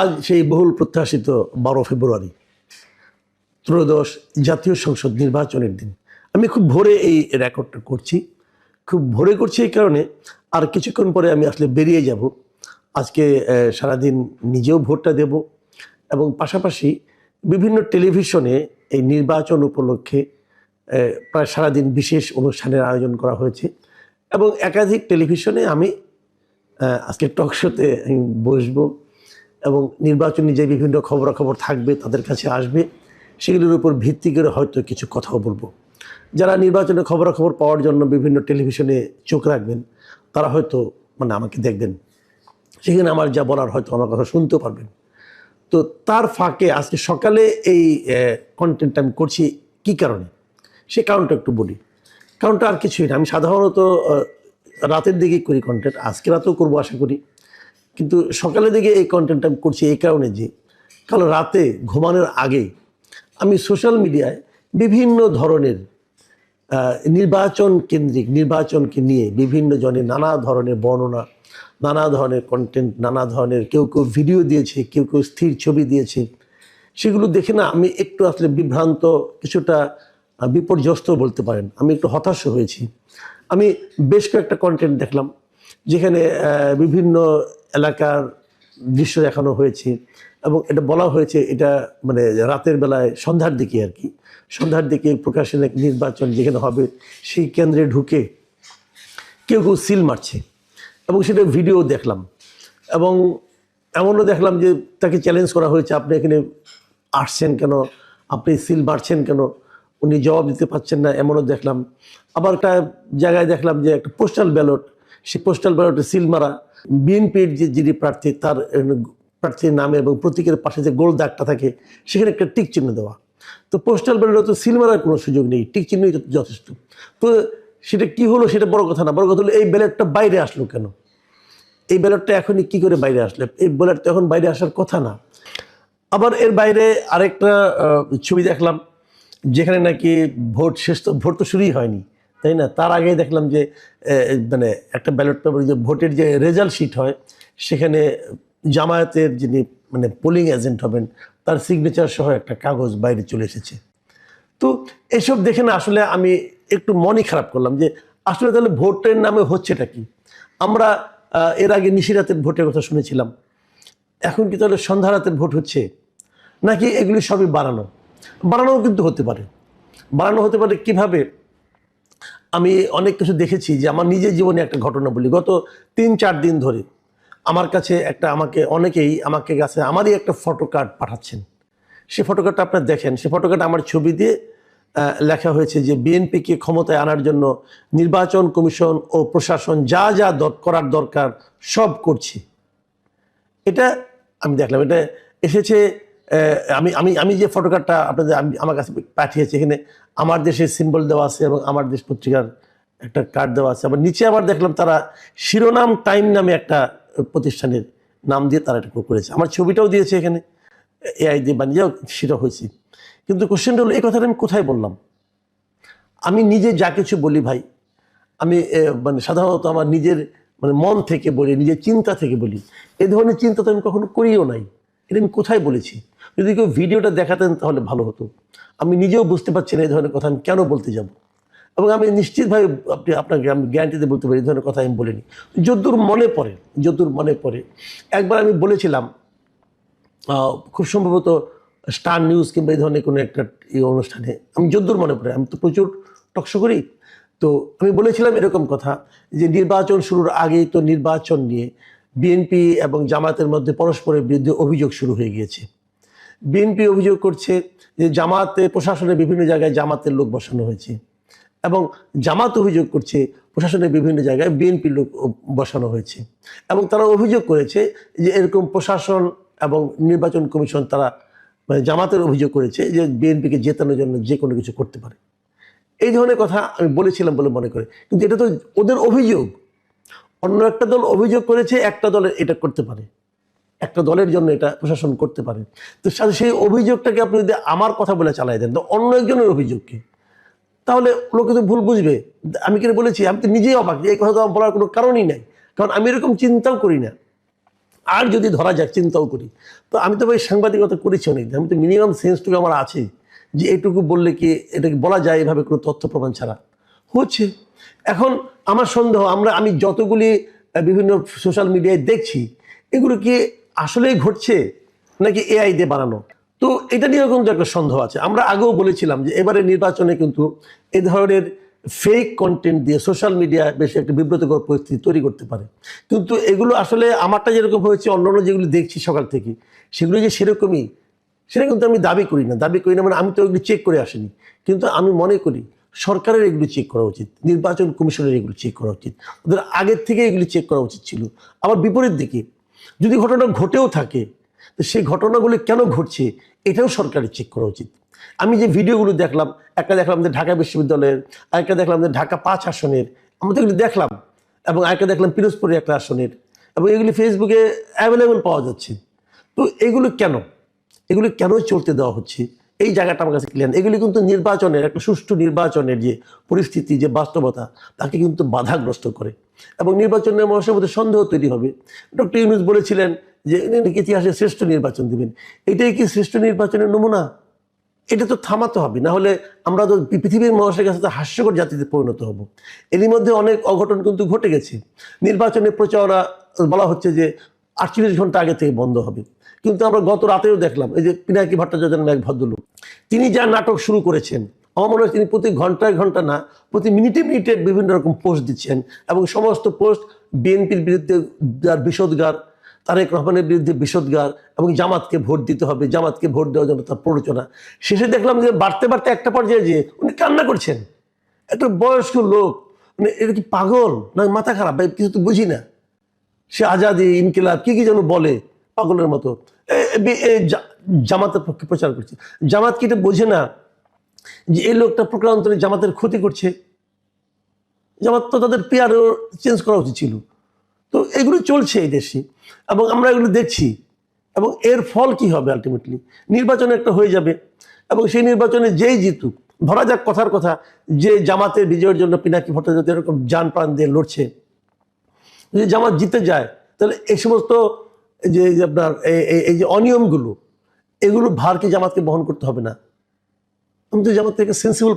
আজ সেই বহুল প্রত্যাশিত 12 ফেব্রুয়ারি ত্রয়োদশ জাতীয় সংসদ নির্বাচনের দিন। আমি খুব ভোরে এই রেকর্ডটা করছি, খুব ভোরে করছি এই কারণে আর কিছুক্ষণ পরে আমি আসলে বেরিয়ে যাব। আজকে সারাদিন নিজেও ভোটটা দেব এবং পাশাপাশি বিভিন্ন টেলিভিশনে এই নির্বাচন উপলক্ষে প্রায় সারাদিন বিশেষ অনুষ্ঠানের আয়োজন করা হয়েছে এবং একাধিক টেলিভিশনে আমি আজকে টক শোতে আমি বসবো এবং নির্বাচনী যে বিভিন্ন খবরাখবর থাকবে তাদের কাছে আসবে, সেগুলোর উপর ভিত্তি করে হয়তো কিছু কথাও বলবো। যারা নির্বাচনের খবরাখবর পাওয়ার জন্য বিভিন্ন টেলিভিশনে চোখ রাখবেন তারা হয়তো আমাকে দেখবেন, সেখানে আমার যা বলার হয়তো আমার কথা শুনতেও পারবেন। তো তার ফাঁকে আজকে সকালে এই কন্টেন্টটা আমি করছি কী কারণে, সে কারণটা একটু বলি। কারণটা আর কিছুই না, আমি সাধারণত রাতের দিকেই করি কন্টেন্ট, আজকে রাতেও করবো আশা করি, কিন্তু সকালের দিকে এই কন্টেন্টটা আমি করছি এই কারণে যে কাল রাতে ঘুমানোর আগে আমি সোশ্যাল মিডিয়ায় বিভিন্ন ধরনের নির্বাচন কেন্দ্রিক নির্বাচনকে নিয়ে বিভিন্ন জনের নানা ধরনের বর্ণনা, নানা ধরনের কন্টেন্ট, নানা ধরনের কেউ কেউ ভিডিও দিয়েছে, কেউ কেউ স্থির ছবি দিয়েছে, সেগুলো দেখে না আমি একটু আসলে বিভ্রান্ত, কিছুটা বিপর্যস্ত বলতে পারেন, আমি একটু হতাশ হয়েছি। আমি বেশ কয়েকটা কন্টেন্ট দেখলাম যেখানে বিভিন্ন এলাকার দৃশ্য দেখানো হয়েছে এবং এটা বলা হয়েছে এটা রাতের বেলায় সন্ধ্যার দিকে আর কি, সন্ধ্যার দিকে প্রকাশন এক নির্বাচন যেখানে হবে সেই কেন্দ্রে ঢুকে কেউ কেউ সিল মারছে এবং সেটা ভিডিও দেখলাম এবং এমনও দেখলাম যে তাকে চ্যালেঞ্জ করা হয়েছে, আপনি এখানে আসছেন কেন, আপনি সিল মারছেন কেন, উনি জবাব দিতে পারছেন না, এমনও দেখলাম। আবার একটা জায়গায় দেখলাম যে একটা পোস্টাল ব্যালট, সেই পোস্টাল ব্যালটে সিল মারা, বিএনপির যিনি প্রার্থী তার প্রার্থীর নামে এবং প্রতীকের পাশে যে গোল দাগটা থাকে সেখানে একটা টিক চিহ্ন দেওয়া। তো পোস্টাল ব্যালটে তো সিল মারার কোনো সুযোগ নেই, টিক চিহ্নই যথেষ্ট। তো সেটা কি হলো সেটা বড় কথা না, বড় কথা হলো এই ব্যালটটা বাইরে আসলো কেন, এই ব্যালটটা এখনই কি করে বাইরে আসলো, এই ব্যালট তো এখন বাইরে আসার কথা না। আবার এর বাইরে আরেকটা ছবি দেখলাম যেখানে নাকি ভোট শেষ, তো ভোট তো শুরুই হয়নি তাই না, তার আগে দেখলাম যে একটা ব্যালট পেপার যে ভোটের যে রেজাল্ট শিট হয় সেখানে জামায়াতের যিনি পোলিং এজেন্ট হবেন তার সিগনেচার সহ একটা কাগজ বাইরে চলে এসেছে। তো এসব দেখে না আসলে আমি একটু মনই খারাপ করলাম যে আসলে তাহলে ভোটের নামে হচ্ছেটা কি। আমরা এর আগে নিশিরাতের ভোটের কথা শুনেছিলাম, এখন কি তাহলে সন্ধ্যা রাতের ভোট হচ্ছে, নাকি এগুলি সবই বানানোও কিন্তু হতে পারে। বানানো হতে পারে কিভাবে, আমি অনেক কিছু দেখেছি। যে আমার নিজের জীবনে একটা ঘটনা বলি, গত 3-4 দিন ধরে আমার কাছে অনেকেই আমাকে কাছে আমারই একটা ফটো কার্ড পাঠাচ্ছেন। সেই ফটো কার্ডটা আপনারা দেখেন, সেই ফটো কার্ড আমার ছবি দিয়ে লেখা হয়েছে যে বিএনপিকে ক্ষমতায় আনার জন্য নির্বাচন কমিশন ও প্রশাসন যা যা করার দরকার সব করছি। এটা আমি দেখলাম, এটা এসেছে। আমি আমি আমি যে ফটো কার্ডটা আপনাদের আমার কাছে পাঠিয়েছি, এখানে আমার দেশের সিম্বল দেওয়া আছে এবং আমার দেশ পত্রিকার একটা কার্ড দেওয়া আছে। আবার নিচে আবার দেখলাম তারা শিরোনাম টাইম নামে একটা প্রতিষ্ঠানের নাম দিয়ে তারা এটা করেছে, আমার ছবিটাও দিয়েছে এখানে, এআই দিয়ে বানিয়েও সেটা হয়েছে। কিন্তু কোশ্চেনটা হলো এই কথাটা আমি কোথায় বললাম। আমি নিজে যা কিছু বলি ভাই, আমি সাধারণত আমার নিজের মন থেকে বলি, নিজের চিন্তা থেকে বলি। এই ধরনের চিন্তা তো আমি কখনো করিও নাই, এটা আমি কোথায় বলেছি। যদি কেউ ভিডিওটা দেখাতেন তাহলে ভালো হতো। আমি নিজেও বুঝতে পারছি না এই ধরনের কথা আমি কেন বলতে যাব, এবং আমি নিশ্চিতভাবে আপনাকে আমি গ্যারান্টিতে বলতে পারি এই ধরনের কথা আমি বলিনি। যদ্দূর মনে পড়ে একবার আমি বলেছিলাম, খুব সম্ভবত স্টার নিউজ কিংবা এই ধরনের কোনো একটা অনুষ্ঠানে, আমি যদ্দূর মনে পড়ে, আমি তো প্রচুর টকশো করি, তো আমি বলেছিলাম এরকম কথা যে নির্বাচন শুরুর আগেই তো নির্বাচন নিয়ে বিএনপি এবং জামায়াতের মধ্যে পরস্পরের বিরুদ্ধে অভিযোগ শুরু হয়ে গিয়েছে। বিএনপি অভিযোগ করছে যে জামাতে প্রশাসনের বিভিন্ন জায়গায় জামাতের লোক বসানো হয়েছে, এবং জামাত অভিযোগ করছে প্রশাসনের বিভিন্ন জায়গায় বিএনপির লোক বসানো হয়েছে, এবং তারা অভিযোগ করেছে যে এরকম প্রশাসন এবং নির্বাচন কমিশন তারা জামাতের অভিযোগ করেছে যে বিএনপিকে জেতানোর জন্য যে কোনো কিছু করতে পারে। এই ধরনের কথা আমি বলেছিলাম বলে মনে করে, কিন্তু এটা তো ওদের অভিযোগ। অন্য একটা দল অভিযোগ করেছে একটা দলের এটা করতে পারে, একটা দলের জন্য এটা প্রশাসন করতে পারে। তো সেই অভিযোগটাকে আপনি যদি আমার কথা বলে চালাই দেন, তো অন্য একজনের অভিযোগকে, তাহলে লোকে তো ভুল বুঝবে। আমি কেন বলেছি, আমি তো নিজেই অবাক যে এই কথা তো বলার কোনো কারণই নাই, কারণ আমি এরকম চিন্তাও করি না। আর যদি ধরা যাক, চিন্তাও করি, তো আমি তো ভাই সাংবাদিকতা করেছি অনেক, আমি তো মিনিমাম সেন্সটুকু আমার আছে যে এটুকু বললে কি এটাকে বলা যায় এভাবে কোনো তথ্য প্রমাণ ছাড়া হচ্ছে। এখন আমার সন্দেহ, আমি যতগুলি বিভিন্ন সোশ্যাল মিডিয়ায় দেখছি, এগুলো কি আসলেই ঘটছে নাকি এআই দিয়ে বানানো? তো এটা নিয়েও কিন্তু একটা সন্দেহ আছে। আমরা আগেও বলেছিলাম যে এবারে নির্বাচনে কিন্তু এই ধরনের ফেক কন্টেন্ট দিয়ে সোশ্যাল মিডিয়া বেশ একটা বিব্রতকর পরিস্থিতি তৈরি করতে পারে। কিন্তু এগুলো আসলে আমারটা যেরকম হয়েছে, অন্যান্য যেগুলো দেখছি সকাল থেকে, সেগুলো যে সেরকমই, সেটা কিন্তু আমি দাবি করি না। মানে আমি তো এগুলো চেক করে আসিনি, কিন্তু আমি মনে করি সরকারের এগুলো চেক করা উচিত, নির্বাচন কমিশনের এগুলো চেক করা উচিত, ওদের আগের থেকে এগুলি চেক করা উচিত ছিল। আবার বিপরীত দিকে যদি ঘটনা ঘটেও থাকে, তো সেই ঘটনাগুলো কেন ঘটছে এটাও সরকারের চেক করা উচিত। আমি যে ভিডিওগুলো দেখলাম, একটা দেখলাম যে ঢাকা বিশ্ববিদ্যালয়ের, আরেকটা দেখলাম যে ঢাকা 5 আসনের, আমরা তো এগুলো দেখলাম, এবং আরেকটা দেখলাম পিরোজপুরের একটা আসনের, এবং এগুলি ফেসবুকে অ্যাভেলেবল পাওয়া যাচ্ছে। তো এগুলো কেন চলতে দেওয়া হচ্ছে, এই জায়গাটা আমার কাছে ক্লিয়ার। এগুলি কিন্তু নির্বাচনের, একটা সুষ্ঠু নির্বাচনের যে পরিস্থিতি, যে বাস্তবতা, তাকে কিন্তু বাধাগ্রস্ত করে, এবং নির্বাচনের মানুষের মধ্যে সন্দেহ তৈরি হবে। ডক্টর ইউনূস বলেছিলেন যে ইতিহাসে শ্রেষ্ঠ নির্বাচন দিবেন। এটাই কি শ্রেষ্ঠ নির্বাচনের নমুনা? এটা তো থামাতে হবে, না হলে আমরা তো পৃথিবীর মানুষের কাছে তো হাস্যকর জাতিতে পরিণত হব। এরই মধ্যে অনেক অঘটন কিন্তু ঘটে গেছে। নির্বাচনের প্রচারণা বলা হচ্ছে যে 48 ঘন্টা আগে থেকে বন্ধ হবে, কিন্তু আমরা গত রাতেও দেখলাম এই যে পিনাকি ভট্টাচার্য নামে এক ভদ্রলোক, তিনি যা নাটক শুরু করেছেন, আমার মনে হয় তিনি প্রতি ঘন্টায় ঘন্টা না, প্রতি মিনিটে মিনিটে বিভিন্ন রকম পোস্ট দিচ্ছেন, এবং সমস্ত পোস্ট বিএনপির বিরুদ্ধে যার বিষোদগার, তারেক রহমানের বিরুদ্ধে বিষোদগার, এবং জামাতকে ভোট দিতে হবে, জামাতকে ভোট দেওয়ার জন্য তার প্ররোচনা। শেষে দেখলাম যে বাড়তে বাড়তে একটা পর্যায়ে যে উনি কান্না করছেন। একটা বয়স্ক লোক, মানে এটা কি পাগল না মাথা খারাপ, কিছু তো বুঝি না। সে আজাদি, ইনকিলাব, কি যেন বলে পাগলের মতো, জামাতের পক্ষে প্রচার করছে। জামাত কি এটা বোঝে না যে এই লোকটা প্রকারান্তরে জামাতের ক্ষতি করছে? জামাত তো তাদের পেয়ারও চেঞ্জ করা উচিত ছিল। তো এগুলো চলছে এই দেশে, এবং আমরা এগুলো দেখছি, এবং এর ফল কি হবে? আলটিমেটলি নির্বাচন একটা হয়ে যাবে, এবং সেই নির্বাচনে যেই জিতুক, ধরা যাক কথার কথা যে জামাতের বিজয়ের জন্য পিনাকি ভট্টাচার্য এরকম জান প্রাণ দিয়ে লড়ছে, যদি জামাত জিতে যায়, তাহলে এই সমস্ত যে আপনার এই যে অনিয়মগুলো, এগুলো ভার কি জামাতকে বহন করতে হবে না? আমি তো জামাত থেকে সেন্সিবল